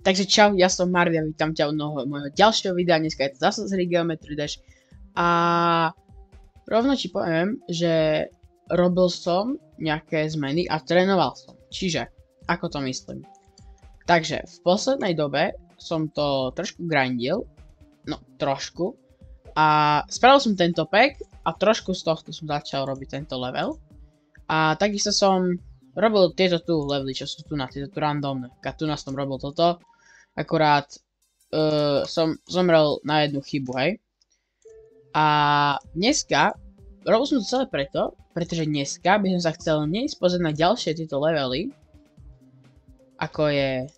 Takže čau, ja som Marvin a vítam ťa u môjho ďalšieho videa. Dneska je to zase z hry Geometry Dash. A rovno ti poviem, že robil som nejaké zmeny a trénoval som. Čiže, ako to myslím? Takže v poslednej dobe som to trošku grindil. No, trošku. A spravil som tento pack a trošku z tohto som začal robiť tento level. A takisto som robil tieto tu levely, čo sú tu na tieto tu randomné. A tu som robil toto. Akurát som zomrel na jednu chybu, hej. A dneska, robil som to celé preto, pretože dneska by som sa chcel neísť pozrieť na ďalšie tieto levely, ako je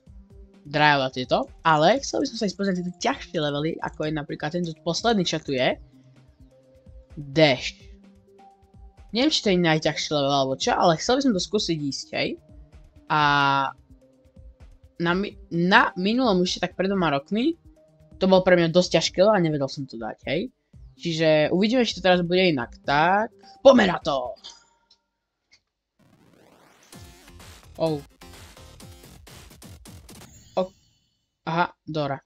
Drive a tieto, ale chcel by som sa ísť pozrieť na tieto ťažšie levely, ako je napríklad tento posledný, čo tu je, Dash. Neviem, či to je najťažší level alebo čo, ale chcel by som to skúsiť ísť, hej. A na minulom už tak pred 2 rokmi to bol pre mňa dosť ťažké a nevedel som to dať, hej. Čiže uvidíme, či to teraz bude inak. Tak, poďme na to! Oh. Aha, dobre.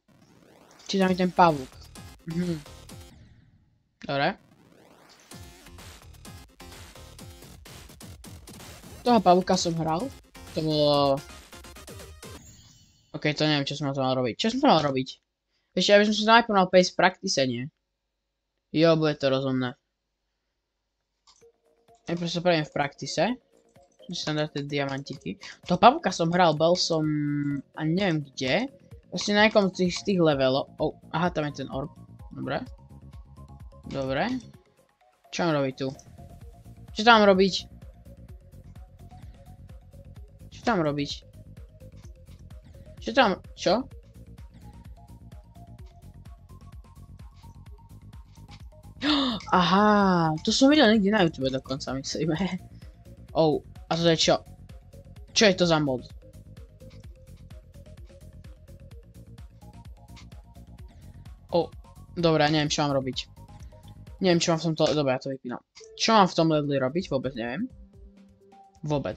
Či tam je ten pavúk. Dobre. Toho pavúka som hral. To bolo... OK, to neviem, čo som na to mal robiť. Čo som to mal robiť? Ešte, aby som si najprv mal prejsť v praktise, nie? Jo, bude to rozumné. Najprv sa prejdem v praktise. Musím si tam dať tie diamantiky. Toho pavúka som hral, bol som... a neviem kde. Vlastne na nejakom z tých levelov. Oh, aha, tam je ten orb. Dobre. Dobre. Čo mám robiť tu? Čo tam mám robiť? Čo tam robiť? Čo tam? Čo? Aha, to som videl niekde na YouTube dokonca, myslíme. Oh, a to je čo? Čo je to za mod? Oh, dobre, neviem, čo mám robiť. Neviem, čo mám v tomto... Dobre, ja to vypínam. Čo mám v tom leveli robiť? Vôbec neviem. Vôbec.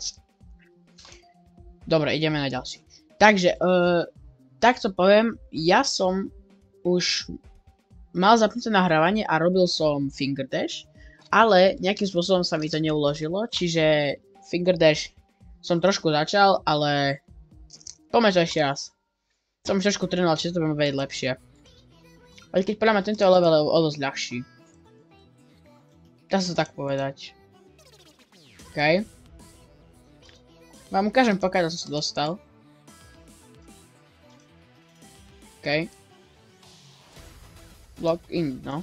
Dobre, ideme na ďalší. Takže, takto poviem, ja som už mal zapnuté nahrávanie a robil som Finger Dash, ale nejakým spôsobom sa mi to neuložilo, čiže Finger Dash som trošku začal, ale poďme to ešte raz. Som trošku trénoval, či to budem vedieť lepšie. Ale keď podľa mňa tento level je o dosť ľahší. Dá sa tak povedať. OK. Vám ukážem, pokiaľ som sa dostal. OK. Log in, no.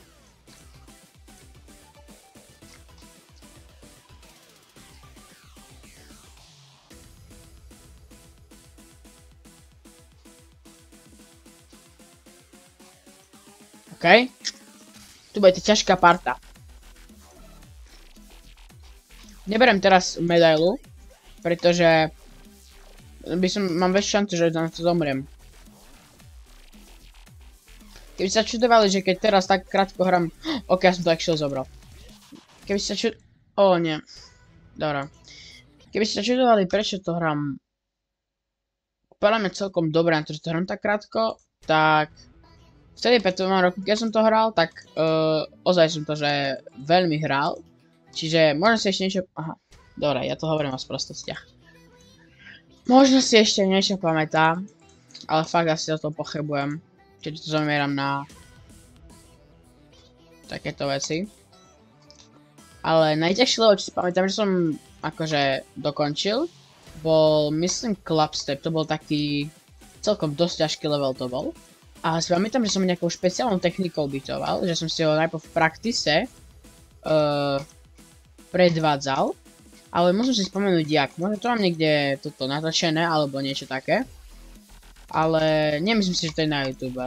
OK. Tu bude ťažká parta. Neberiem teraz medailu, pretože mám väčšiu šancu, že na to zomriem. Keby sa čudovali, že keď teraz tak krátko hrám... OK, ja som to actually zobral. Keby sa nie. Dobre. Keby sa čudovali, prečo to hrám... Podľa mňa celkom dobre na to, že to hrám tak krátko, tak... Vtedy pred 2 rokmi, keď som to hral, tak... ozaj som to, že veľmi hral. Čiže možno si ešte niečo... Aha. Dobre, ja to hovorím o sprostostiach. Možno si ešte niečo pamätám, ale fakt asi o tom pochybujem. Keďže to zamieram na takéto veci. Ale najťažší level, čo si pamätám, že som akože dokončil, bol myslím Clubstep, to bol taký celkom dosť ťažký level to bol. A si pamätám, že som nejakou špeciálnou technikou bytoval, že som si ho najprv v praktise predvádzal, ale musím si spomenúť jak. Možno to mám niekde toto natočené alebo niečo také. Ale nemyslím si, že to je na YouTube.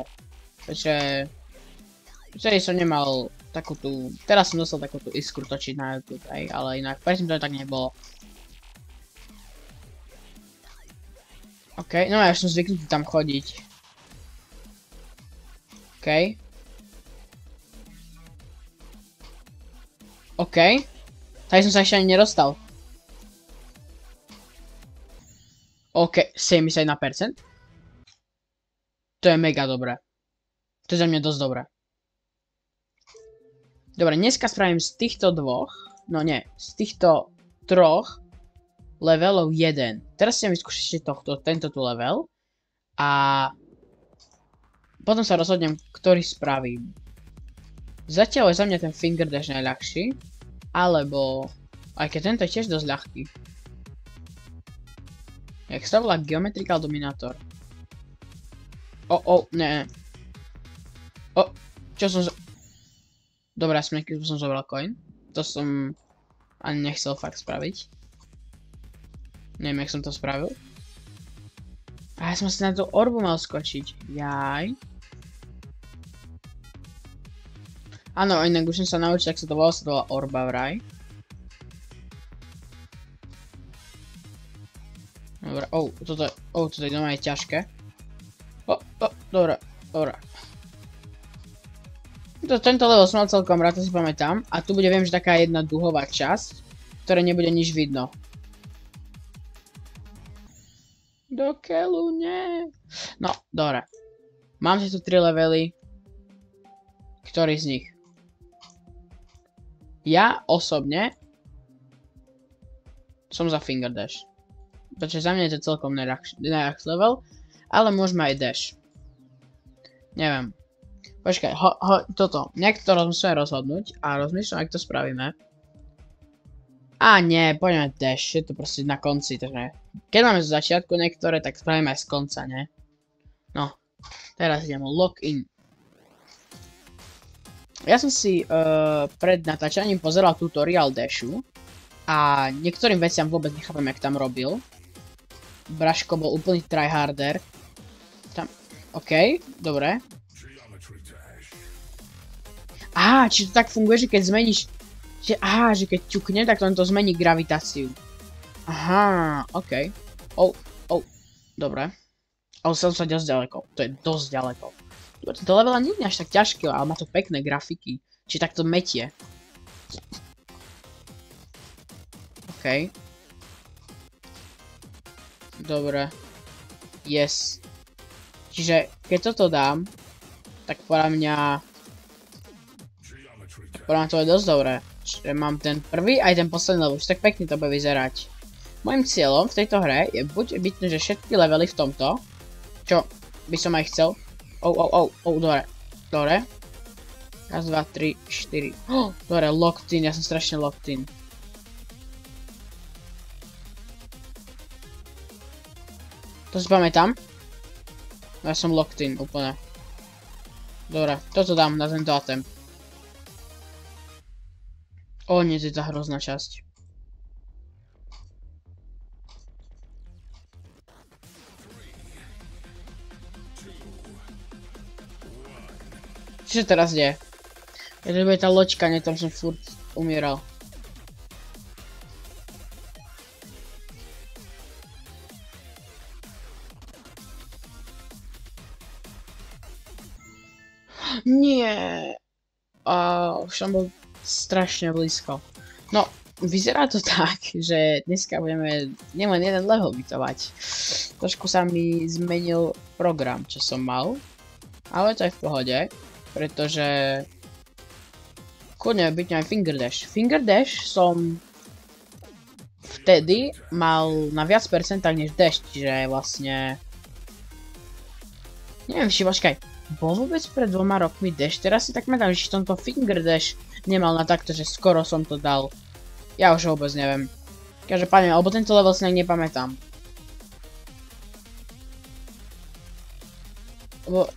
Takže... Vtedy som nemal takú tú... Teraz som dostal takú tú iskru točiť na YouTube, aj, ale inak predtým to tak nebolo. OK, no ja už som zvyknutý tam chodiť. OK. OK. Tady som sa ešte ani nedostal. OK, 71%. To je mega dobré. To je za mňa dosť dobré. Dobre, dneska spravím z týchto dvoch, no nie, z týchto troch levelov jeden. Teraz si vyskúšate tento tu level a potom sa rozhodnem, ktorý spravím. Zatiaľ je za mňa ten finger dash najľahší, alebo aj keď tento je tiež dosť ľahký. Jak sa volá Geometrical Dominator? Ne. Čo som Dobre, ja som zobral coin. To som ani nechcel fakt spraviť. Neviem, jak som to spravil. A ja som si na tú orbu mal skočiť. Jaj. Áno, inak už som sa naučil, ak sa to volá orba vraj. Dobre, toto je doma je ťažké. Dobre. Tento level som mal celkom rád, to si pamätám. A tu bude, viem, že taká jedna duhová časť, ktoré nebude nič vidno. Do keľu, nie. No, dobre. Mám si tu 3 levely. Ktorý z nich? Ja osobne som za finger dash. Pretože za mňa je to celkom najľahší level, ale môžeme aj dash. Neviem. Počkaj, toto. Nejak to musíme rozhodnúť a rozmýšľam, jak to spravíme. Nie, poďme dash, je to proste na konci, takže keď máme z začiatku niektoré, tak spravíme aj z konca, ne? No, teraz ideme lock in. Ja som si pred natáčaním pozeral tutorial dashu a niektorým veciam vôbec nechápem, jak tam robil. Braško bol úplný tryharder. OK, dobre. Či to tak funguje, že keď zmeníš... že keď ťuknem, tak to zmení gravitáciu. OK. Dobre. Ale som sa dosť ďaleko. To je dosť ďaleko. To level nie je až tak ťažké, ale má to pekné grafiky. Či takto metie. OK. Dobre. Yes. Čiže keď toto dám, tak podľa mňa to je dosť dobré. Čiže mám ten prvý aj ten posledný level, už tak pekne to bude vyzerať. Mojím cieľom v tejto hre je buď byť, že všetky levely v tomto, čo by som aj chcel. Dobre. Raz, 2, 3, 4. Dobre, locked in, ja som strašne locked in. To si pamätám. Ja som locked in, úplne. Dobre, toto dám na tento attempt. Nie, to je tá hrozná časť. Čo sa teraz deje? Ja to bude tá loďka, nie tam som furt umieral. Nie. Už som bol strašne blízko. No, vyzerá to tak, že dneska budeme nielen jeden level bytovať. Trošku sa mi zmenil program, čo som mal. Ale to je v pohode, pretože kľudne byť aj finger dash. Finger dash som vtedy mal na viac percentách než dash, čiže vlastne... Neviem, či počkaj. Bol vôbec pred 2 rokmi dash? Teraz si tak medám, že som to finger dash nemal na takto, že skoro som to dal. Ja už vôbec neviem. Každopádne, alebo tento level si nepamätám. Lebo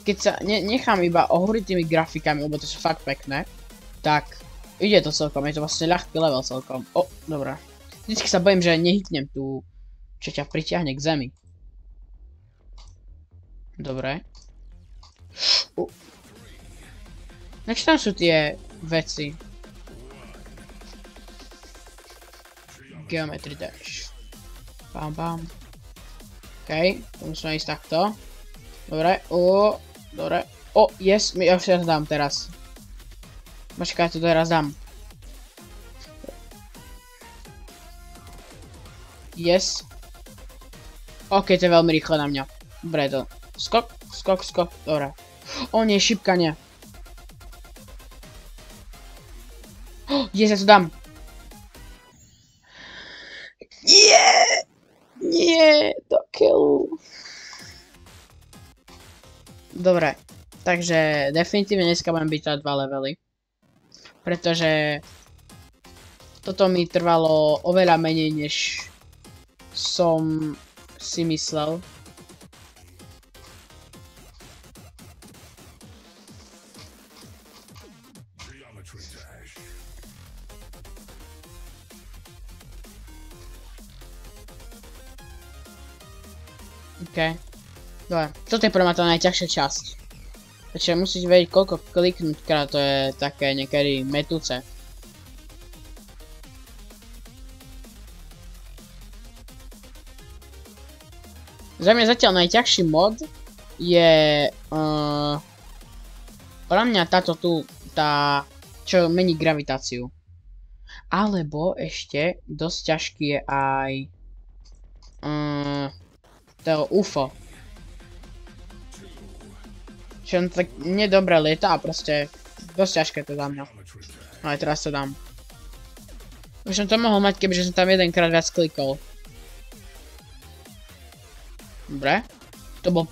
keď sa nechám iba ohúriť tými grafikami, lebo to sú fakt pekné, tak ide to celkom, je to vlastne ľahký level celkom. Dobré. Vždycky sa bojím, že nehytnem tú, čo ťa pritiahne k zemi. Dobre. Čo tam sú tie veci? Geometry dash. Bam. OK, to musíme ísť takto. Dobre, dobre. Yes, ja už dám teraz. Počkaj, to teraz dám. Yes. OK, to je veľmi rýchle na mňa. Dobre, to skok. skok, skok, dobre. O nie, šipka nie. Yes, ja to dám. Nie, nie, do killu. Dobre, takže definitívne dneska budem byť 2 levely. Pretože toto mi trvalo oveľa menej, než som si myslel. OK. Dobre, toto je pre mňa tá najťažšia časť. Takže musíš vedieť, koľko kliknúť krát, to je také niekedy metúce. Za mňa zatiaľ najťažší mod je podľa mňa táto tu, tá, čo mení gravitáciu. Alebo ešte dosť ťažký je aj to UFO. Čo on tak nedobre lieta a proste dosť ťažké to za mňa. Ale teraz to dám. Už som to mohol mať, kebyže som tam jedenkrát viac klikol. Dobre. To bolo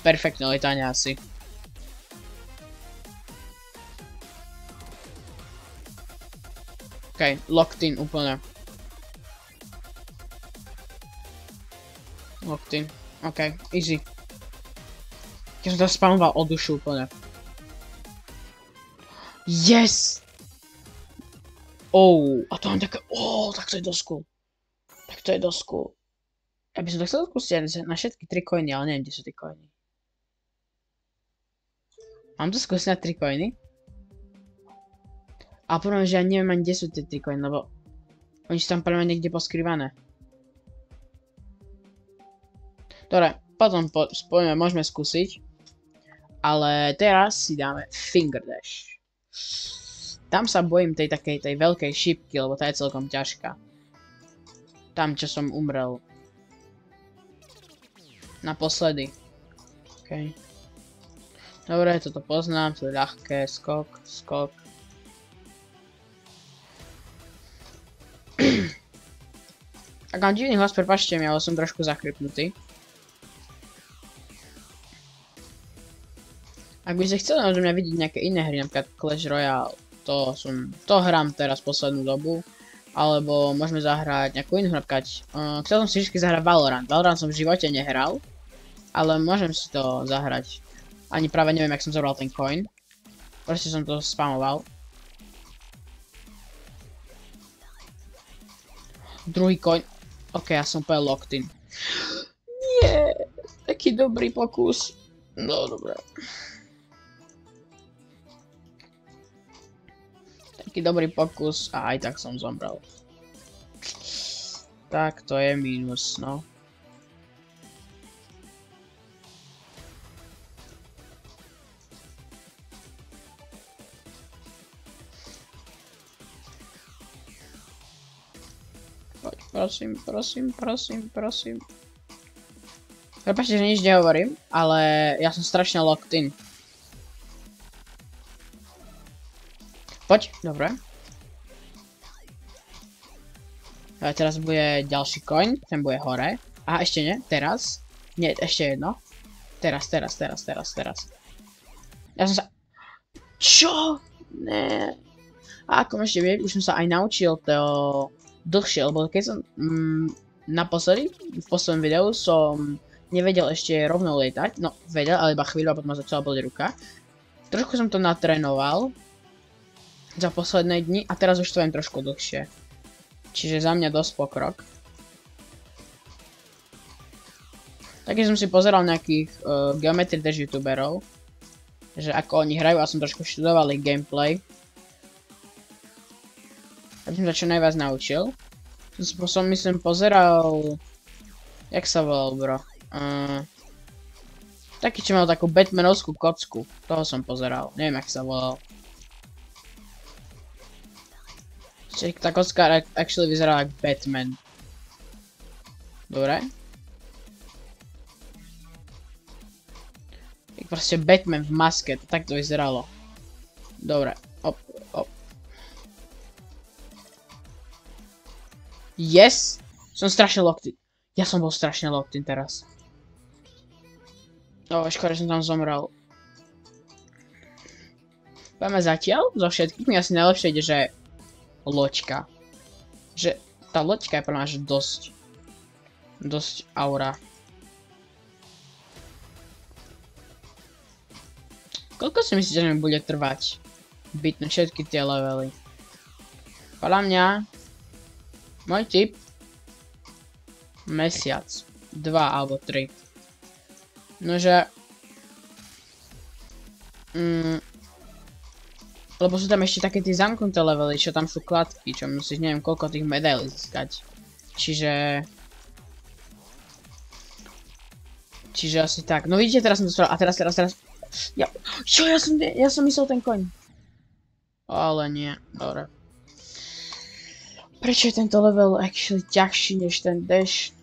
perfektné lietanie asi. OK, locked in úplne. Locked in. OK, easy. Keď som to spawnoval od dušu úplne. Yes! Oh, a to mám také... Oh, tak to je dosť cool. Tak to je dosť cool. Ja by som to chcel skúsiť na všetky 3 coiny, ale neviem, kde sú tie coiny. Mám to skúsiť na 3 coiny? A poviem, že ja neviem ani, kde sú tie 3 coiny, lebo... Oni sú tam pre mňa niekde poskrývané. Dobre, potom môžeme skúsiť. Ale teraz si dáme Finger Dash. Tam sa bojím tej veľkej šipky, lebo tá je celkom ťažká. Tam, čo som umrel. Naposledy. OK. Dobre, toto poznám, to je ľahké. Skok, skok. Ak mám divný hlas, prepáčte mi, ale som trošku zachrypnutý. Ak by ste chceli odo mňa vidieť nejaké iné hry, napríklad Clash Royale, to hrám teraz poslednú dobu, alebo môžeme zahrať nejakú inú hru, napríklad, chcel som si vždy zahrať Valorant. Valorant som v živote nehral, ale môžem si to zahrať. Ani práve neviem, jak som zobral ten coin. Proste som to spamoval. Druhý coin. OK, ja som úplne locked in. Nie, taký dobrý pokus. No, dobré. Taký dobrý pokus a aj tak som zomrel. Tak to je mínus, no. Poď, prosím, prosím, prosím, prosím. Prepáčte, že nič nehovorím, ale ja som strašne locked in. Poď, dobre. A teraz bude ďalší coin, ten bude hore. Aha, ešte nie, teraz. Nie, ešte jedno. Teraz. Ja som sa... Čo? Ne. A ako ešte viem, už som sa aj naučil to dlhšie, lebo keď som naposledy, v poslednom videu som nevedel ešte rovno lietať. No, vedel, ale iba chvíľu a potom ma začala boliť ruka. Trošku som to natrénoval za posledné dni a teraz už to viem trošku dlhšie. Čiže za mňa dosť pokrok. Taky som si pozeral nejakých Geometry Dash youtuberov, že ako oni hrajú a som trošku študoval ich gameplay. Aby som sa čo najviac naučil. Som myslím pozeral... Jak sa volal, bro? Taký, čo mal takú Batmanovskú kocku. Toho som pozeral. Neviem, jak sa volal. Tá kocka actually vyzerá ako Batman. Dobre. Jak proste Batman v maske, to takto vyzeralo. Dobre, op. Yes! Som strašne locked. Ja som bol strašne locked teraz. Škoda, že som tam zomrel. Poďme zatiaľ, zo všetkých mi asi najlepšie ide, že loďka. Že tá loďka je pre mňa, že dosť aura. Koľko si myslíte, že mi bude trvať bytnúť všetky tie levely? Podľa mňa môj tip mesiac, 2 alebo 3. Nože lebo sú tam ešte také tie zamknuté levely, čo tam sú kladky, čo musíš neviem koľko tých medailí získať. Čiže asi tak. No vidíte, teraz som to spravil. A teraz. Ja som myslel ten koň. Ale nie, dobre. Prečo je tento level actually ťažší než ten dash?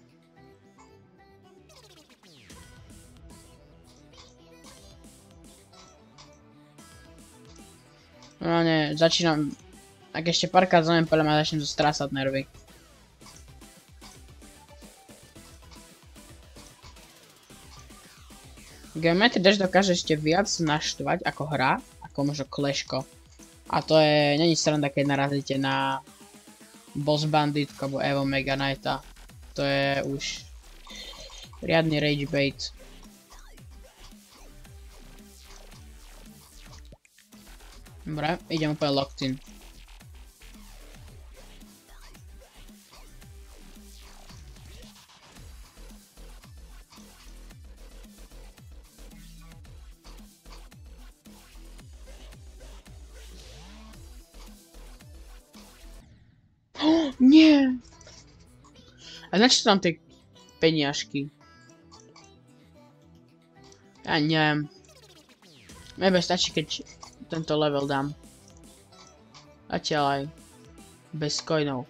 No nie, začínam. Ak ešte párkrát zomriem, podľa mňa začnem to strásať nervy. Geometry Dash dokáže ešte viac naštvať ako hra, ako možno Clashko. A to je, není sranda, keď narazíte na Boss Banditku alebo Evo Mega Knighta. To je už riadny rage bait. Dobre, idem úplne locked in. Nie! A na čo tam tie peniažky? Ja neviem. Mebe stačí, keď tento level dám. Zatiaľ aj bez coinov.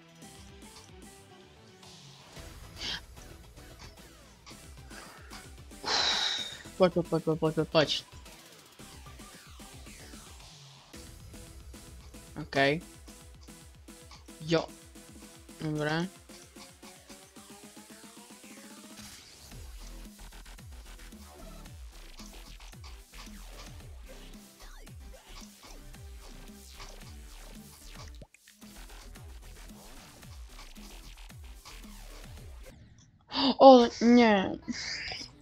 Poď. OK. Jo. Dobre. O, nie.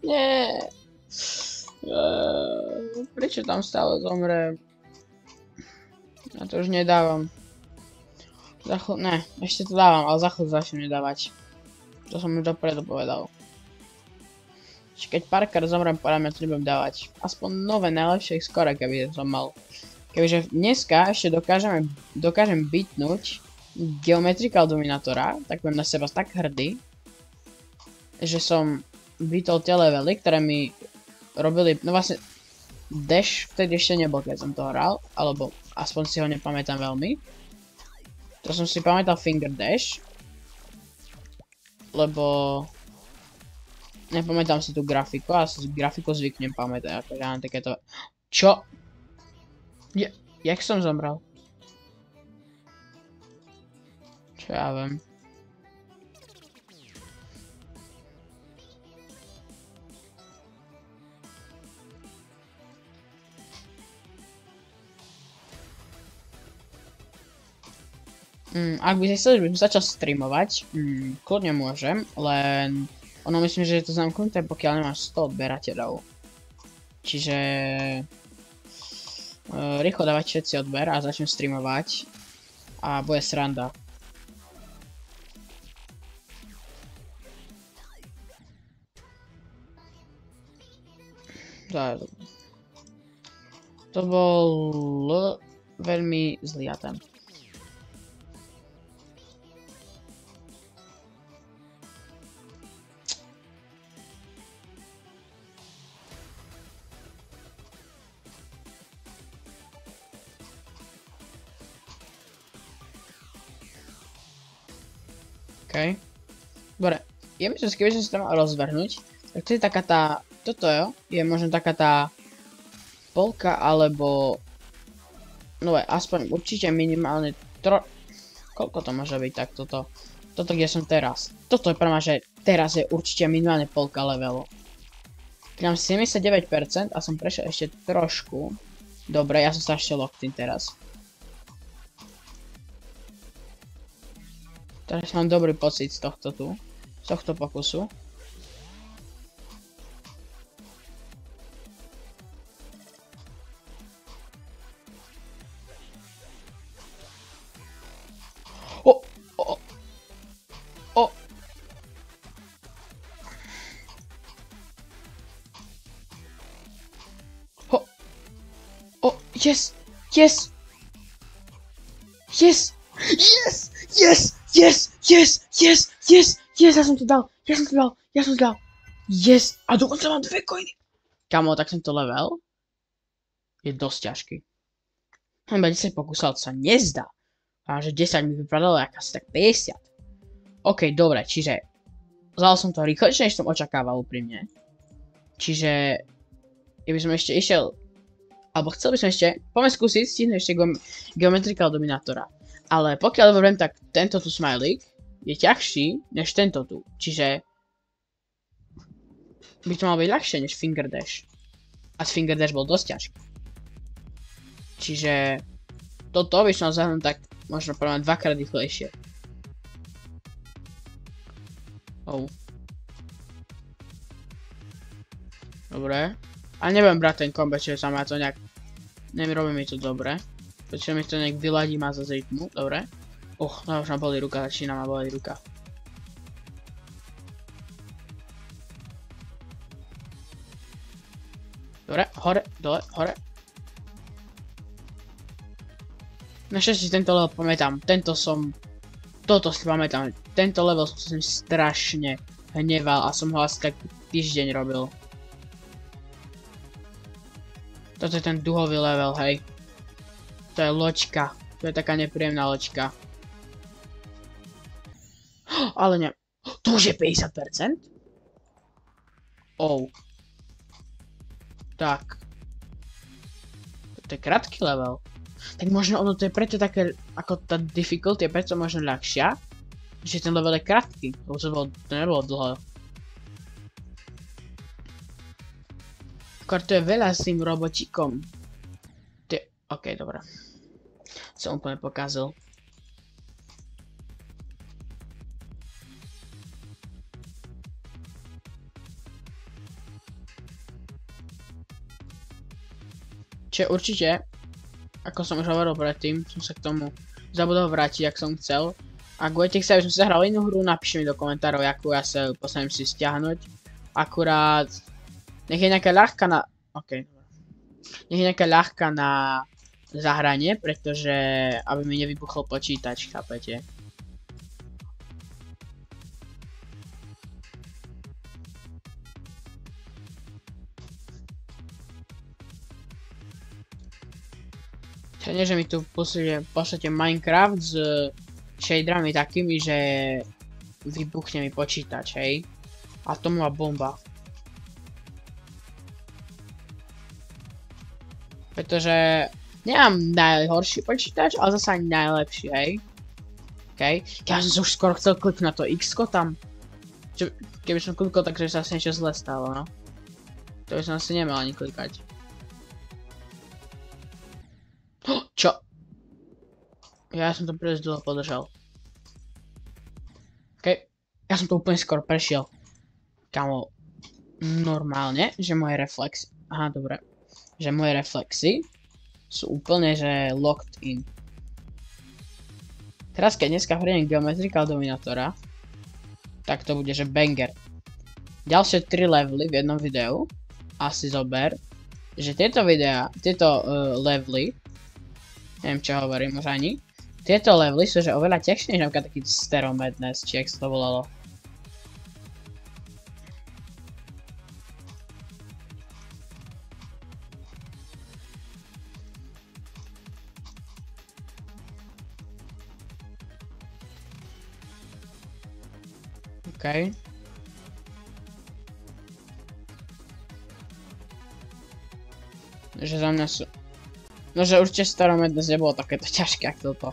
Nie. Prečo tam stále zomre? Ja to už nedávam. Ne, ešte to dávam, ale za chvíľu začnem nedávať. To som už dopredu povedal. Keď párkrát zomrem, podľa mňa to nebudem dávať. Aspoň nové najlepšie skore, keby som mal. Kebyže dneska ešte dokážem beatnúť Geometrical Dominatora, tak budem na seba tak hrdý, že som beatol tie levely, ktoré mi robili, no vlastne Dash vtedy ešte nebol, keď som to hral, alebo aspoň si ho nepamätám veľmi. To som si pamätal Finger Dash, lebo nepamätám si tú grafiku, a si grafiku zvyknem pamätať, akože ja mám takéto... Čo? Jak som zomrel? Čo ja viem. Ak by si chceli, že by som začal streamovať, kľudne môžem, len ono myslím, že je to zamknuté, pokiaľ nemáš 100 odberateľov. Čiže rýchlo dávať všetci odber a začnem streamovať a bude sranda. To bol veľmi zlý attempt. OK. Dobre, ja myslím, že keby som si to mal rozvrhnúť, tak to je taká tá, toto je možno taká tá polka alebo... No aspoň určite minimálne koľko to môže byť tak toto? Toto kde som teraz. Toto je prvá, že teraz je určite minimálne polka levelu. Keď mám 79% a som prešiel ešte trošku. Dobre, ja som sa ešte locked in teraz. Teraz mám dobrý pocit z tohto tu. Z tohto pokusu. Yes! Yes! Yes! Yes! Yes! Yes! Yes! Yes! Yes! Yes! Ja som to dal! Ja som to dal! Ja som to dal! Yes! A dokonca mám 2 coiny! Kamo, tak som to level. Je dosť ťažký. Iba 10 pokusov sa nezdá. A že 10 mi vypadalo akási tak 50. OK, dobre, čiže... Zvládol som to rýchlejšie, než som očakával úprimne. Čiže... Keby som ešte išiel... Alebo chcel by som ešte, poďme skúsiť stihnúť ešte Geometrical Dominatora. Ale pokiaľ viem, tak tento tu smajlík je ťažší než tento tu. Čiže by to malo byť ľahšie než Finger Dash. A Finger Dash bol dosť ťažký. Čiže toto by som zahrnul tak možno prvá 2-krát rýchlejšie. Oh. Dobre. A neviem brať ten combat, čiže sa ma to nejak... Nerobí mi to dobre. Prečo mi to nejak vyladí ma za rytmu, dobre. No už ma bolí ruka, začína ma bolí ruka. Dobre, hore, dole, hore. Našťastie tento level pamätám, toto si pamätám. Tento level som sa strašne hneval a som ho asi tak týždeň robil. Toto je ten duhový level, hej. To je loďka. To je taká nepríjemná loďka. Ale ne... To už je 50%? Oh. Tak. To je krátky level. Tak možno ono to je preto také... Ako tá difficulty je preto možno ľahšia. Že ten level je krátky. To nebolo dlho. Akor to je veľa s tým robotíkom. OK, dobre. Som úplne pokazil. Čiže určite, ako som už hovoril predtým, som sa k tomu zabudol vrátiť, ak som chcel. Ak budete chcieť, aby som si zahral inú hru, napíšte mi do komentárov, akú ja sa posledím si stiahnuť. Akurát... Nech je nejaká ľahká na... OK. Nech je nejaká ľahká na zahranie, pretože... Aby mi nevybuchol počítač, chápete? Nie, že mi tu pošlete Minecraft s shaderami takými, že... Vybuchne mi počítač, hej? Atomová bomba. Pretože nemám najhorší počítač, ale zase ani najlepší, hej. OK. Ja som už skoro chcel kliknúť na to X-ko tam. Keby som klikol, takže sa asi niečo zle stalo, no. To by som asi nemal ani klikať. Čo? Ja som to príliš dlho podržal. OK. Ja som to úplne skoro prešiel. Kamo. Normálne, že moje reflexy... Aha, dobre. Že moje reflexy sú úplne, že locked in. Teraz keď dneska prídem Geometrical Dominatora, tak to bude, že banger. Ďalšie 3 levely v jednom videu, asi zober, že tieto levely, neviem čo hovorím už ani, tieto levely sú, že oveľa ťažšie než napríklad taký Stereo Madness, či jak sa to volalo. OK. Že za mňa sú... No že určite Starom Madness nebolo takéto ťažké ako toto.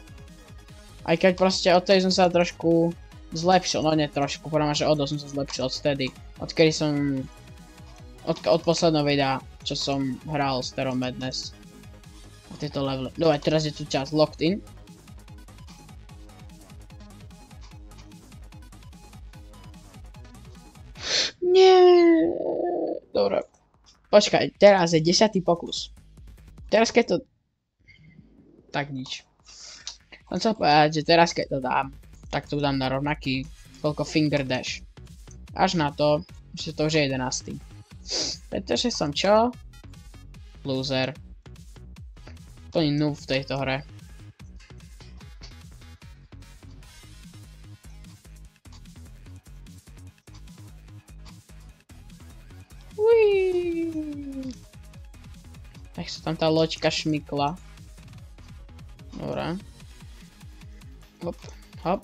Aj keď proste od tej som sa trošku zlepšil, no nie trošku, podľa mňa, že o dosť som sa zlepšil odtedy. Odkedy som... Od posledného videa, čo som hral Starom Madness. A tieto levely. Dobre, teraz je tu čas Locked In. Nie. Dobre. Počkaj, teraz je 10. pokus. Teraz keď to... Tak nič. Chcem sa povedať, že teraz keď to dám, tak to dám na rovnaký, koľko finger dash. Až na to, že to už je 11. Pretože som čo? Loser. Plný noob v tejto hre. Tak sa tam tá loďka šmykla. Dobre. Hop, hop.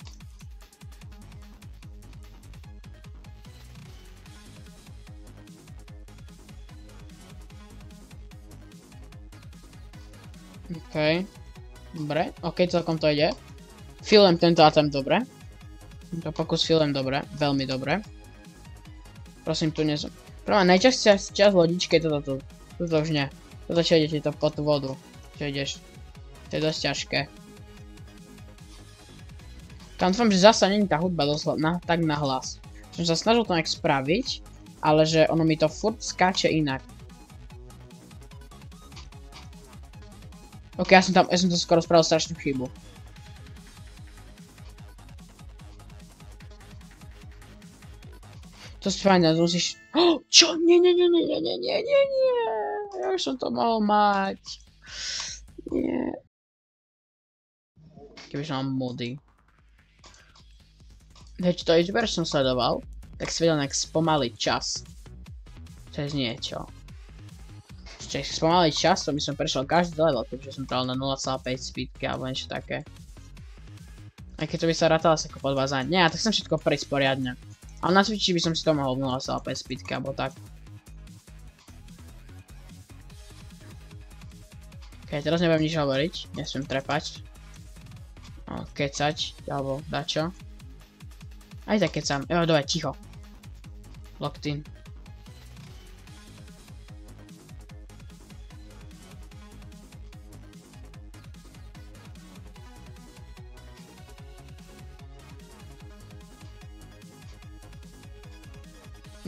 OK. Dobre, OK, celkom to ide. Filem tento attempt dobre. Tento pokus filem dobre, veľmi dobre. Prosím, tu nezom. Prvá najčastejšia časť lodičky je toto. Toto už nie. Toto čo idete to pod vodu. Čo ideš. To je dosť ťažké. Tam dúfam, že zasa není tá hudba tak nahlas. Som sa snažil to nejak spraviť, ale že ono mi to furt skáče inak. Ok, ja som to skoro spravil strašnú chybu. To si fajn, musíš... Oh, čo? Nie. Ja už som to mohol mať. Nie. Kebyže mám mody. Veď to youtuber som sledoval, tak si vedel nejak spomaliť čas. Cez niečo. Čiže spomaliť čas, to by som prešiel každý level, keďže som dal na 0,5 speedky alebo niečo také. Aj keď to by sa rátalo ako podvázanie. Nie, tak som všetko prejsť poriadne. Ale na Switchi by som si to mohol 0,5 speedky alebo tak. Ok, teraz nebudem nič hovoriť, nesmiem trepať. Kecať, alebo dačo. Aj tak kecam, dobre, ticho. Locked in.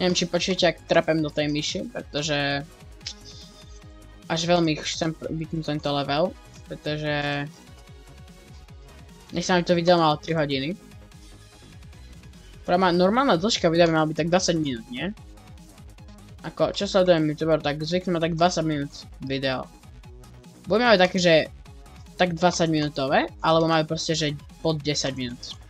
Neviem, či počujete, ak trepem do tej myši, pretože až veľmi chcem vypnúť tento level, pretože nech sa mi to video malo 3 hodiny. Normálna dĺžka videa by mala byť tak 20 minút, nie? Ako, čo sledujem youtuber, tak zvykneme tak 20 minút video. Budeme mať také, že tak 20 minútové, alebo majú proste, že pod 10 minút.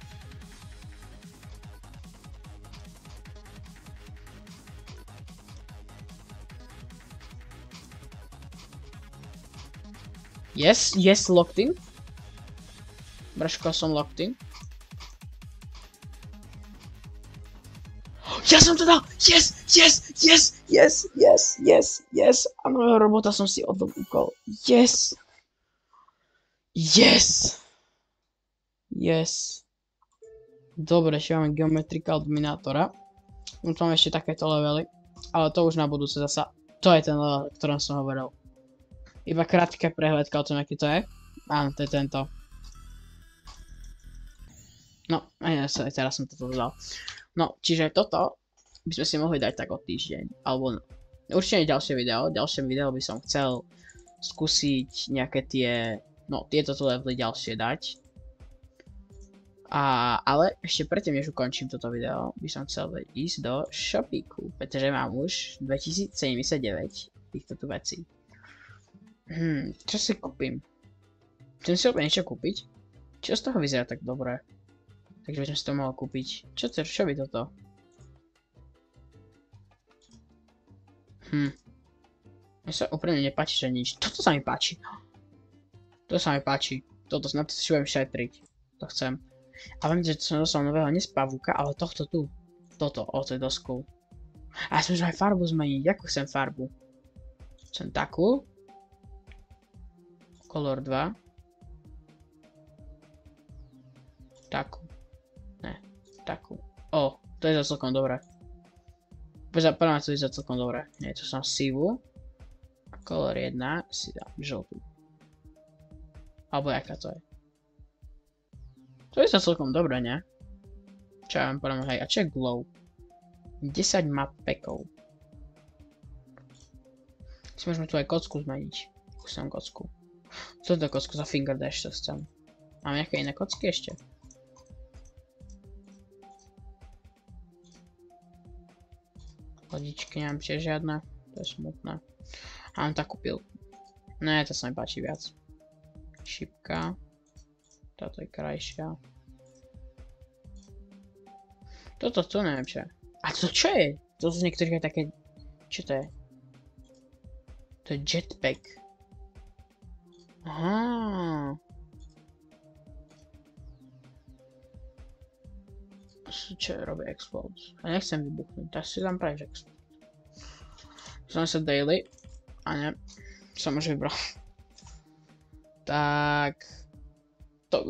Yes, locked in. Brško som locked in. Ja som to dal! Yes! A nového robota som si odlúkol. Yes! Dobre, ešte máme Geometrical Dominatora. Tu máme ešte takéto levely. Ale to už na budúce zasa. To je ten level, o ktorom som hovoril. Iba krátka prehľadka o tom, aký to je. Áno, to je tento. No, aj teraz som toto vzal. No, čiže toto by sme si mohli dať tak o týždeň. Alebo určite ďalšie video. Ďalšie video by som chcel skúsiť nejaké tie... No, tieto tu levely ďalšie dať. Ale ešte predtým, než ukončím toto video, by som chcel ísť do Shopíku. Pretože mám už 2079 týchto tu vecí. Čo si kúpim? Chcem si opäť niečo kúpiť? Čo z toho vyzerá tak dobre? Takže by som si to mohol kúpiť. Čo by toto? Mne sa úprimne nepáči, že nič. Toto sa mi páči. Toto sa mi páči. Toto na to si budem šetriť. To chcem. A viem, že som dostal nového nespavúka, ale tohto tu. Toto, to je dosť cool. A ja som už aj farbu zmeniť. Jakú chcem farbu? Chcem takú. Color 2. Takú. Ne, takú. O, to je za celkom dobré. Podľa mňa to je za celkom dobré. Nie, to som sivú. A color 1 si dám žltú. Alebo jaká to je. To je za celkom dobré, ne? Čo ja vám poviem, hej, a čo je glow? 10 map packov. Si môžeme tu aj kocku zmeniť. Chcem kocku. Co to kocku za finger dash to chcem. Mám nejaké iné kocky ešte? Lodičky nemám tiež žiadne. To je smutné. A mám takú pilku. Ne, to sa mi páči viac. Šipka. Táto je krajšia. Toto neviem čo je. A to čo je? To sú niektorých aj také... Čo to je? To je jetpack. Aha. Čo robí explode? A nechcem vybuchnúť, tak si dám preč explode. Som sa daily. A ne. Som už vybral. Tak. To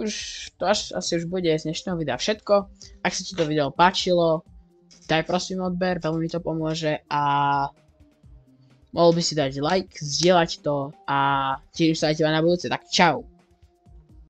asi už bude z dnešného videa všetko. Ak sa ti to video páčilo, daj prosím odber, veľmi mi to pomôže a mohol by si dať like, zdieľať to a teším sa aj teba na budúce, tak čau.